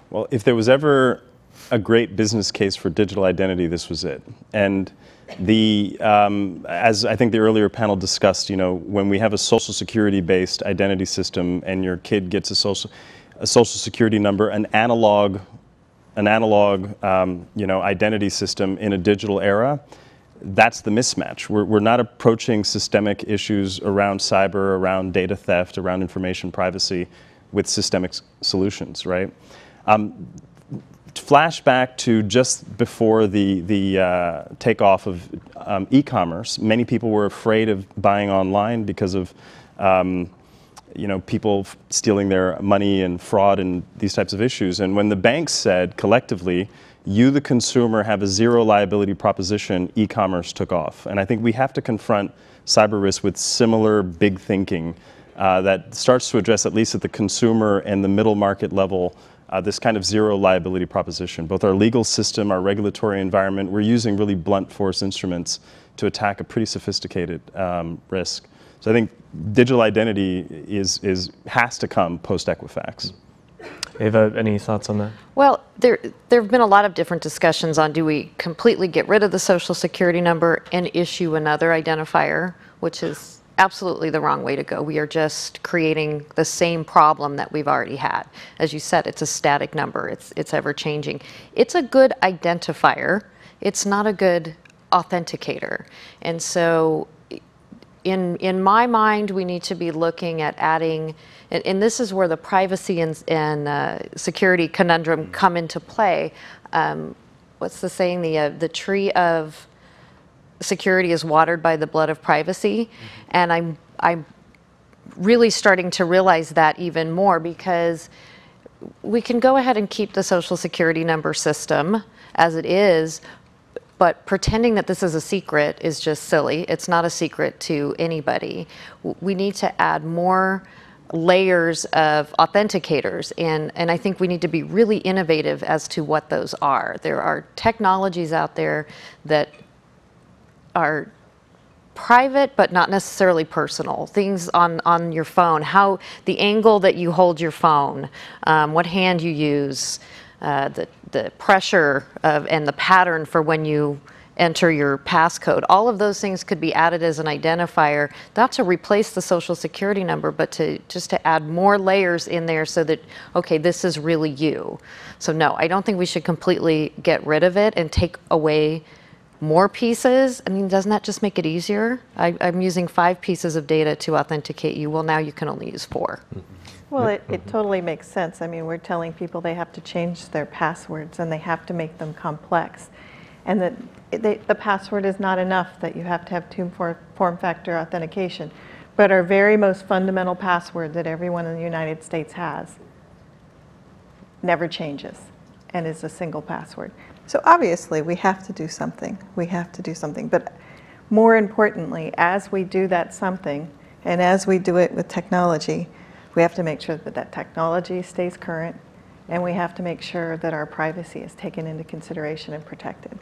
Well, if there was ever a great business case for digital identity, this was it. And as I think the earlier panel discussed, when we have a social security-based identity system and your kid gets a social security number, an analog identity system in a digital era, that's the mismatch. We're not approaching systemic issues around cyber, around data theft, around information privacy with systemic solutions, right? Flashback to just before the takeoff of e-commerce, many people were afraid of buying online because of people stealing their money and fraud and these types of issues. And when the banks said collectively, you, the consumer, have a zero liability proposition, e-commerce took off. And I think we have to confront cyber risk with similar big thinking that starts to address, at least at the consumer and the middle market level, this kind of zero liability proposition. Both our legal system, our regulatory environment, we're using really blunt force instruments to attack a pretty sophisticated risk. So I think digital identity has to come post-Equifax. Eva, any thoughts on that? Well, there have been a lot of different discussions on, do we completely get rid of the social security number and issue another identifier, which is absolutely the wrong way to go. We are just creating the same problem that we've already had. As you said, it's a static number. It's ever changing. It's a good identifier. It's not a good authenticator. And so in my mind, we need to be looking at adding, and this is where the privacy and security conundrum come into play. What's the saying? The tree of security is watered by the blood of privacy. And I'm really starting to realize that even more, because we can go ahead and keep the social security number system as it is, but pretending that this is a secret is just silly. It's not a secret to anybody. We need to add more layers of authenticators, and I think we need to be really innovative as to what those are. There are technologies out there that are private but not necessarily personal. Things on your phone, how the angle that you hold your phone, what hand you use, the pressure and the pattern for when you enter your passcode. All of those things could be added as an identifier, not to replace the social security number, but just to add more layers in there so that, okay, this is really you. So no, I don't think we should completely get rid of it and take away more pieces. I mean, doesn't that just make it easier? I'm using 5 pieces of data to authenticate you. Well, now you can only use 4. Well, it totally makes sense. I mean, we're telling people they have to change their passwords and they have to make them complex. And that the password is not enough, that you have to have two-form factor authentication. But our very most fundamental password that everyone in the United States has never changes and is a single password. So obviously we have to do something. We have to do something. But more importantly, as we do that something, and as we do it with technology, we have to make sure that that technology stays current, and we have to make sure that our privacy is taken into consideration and protected.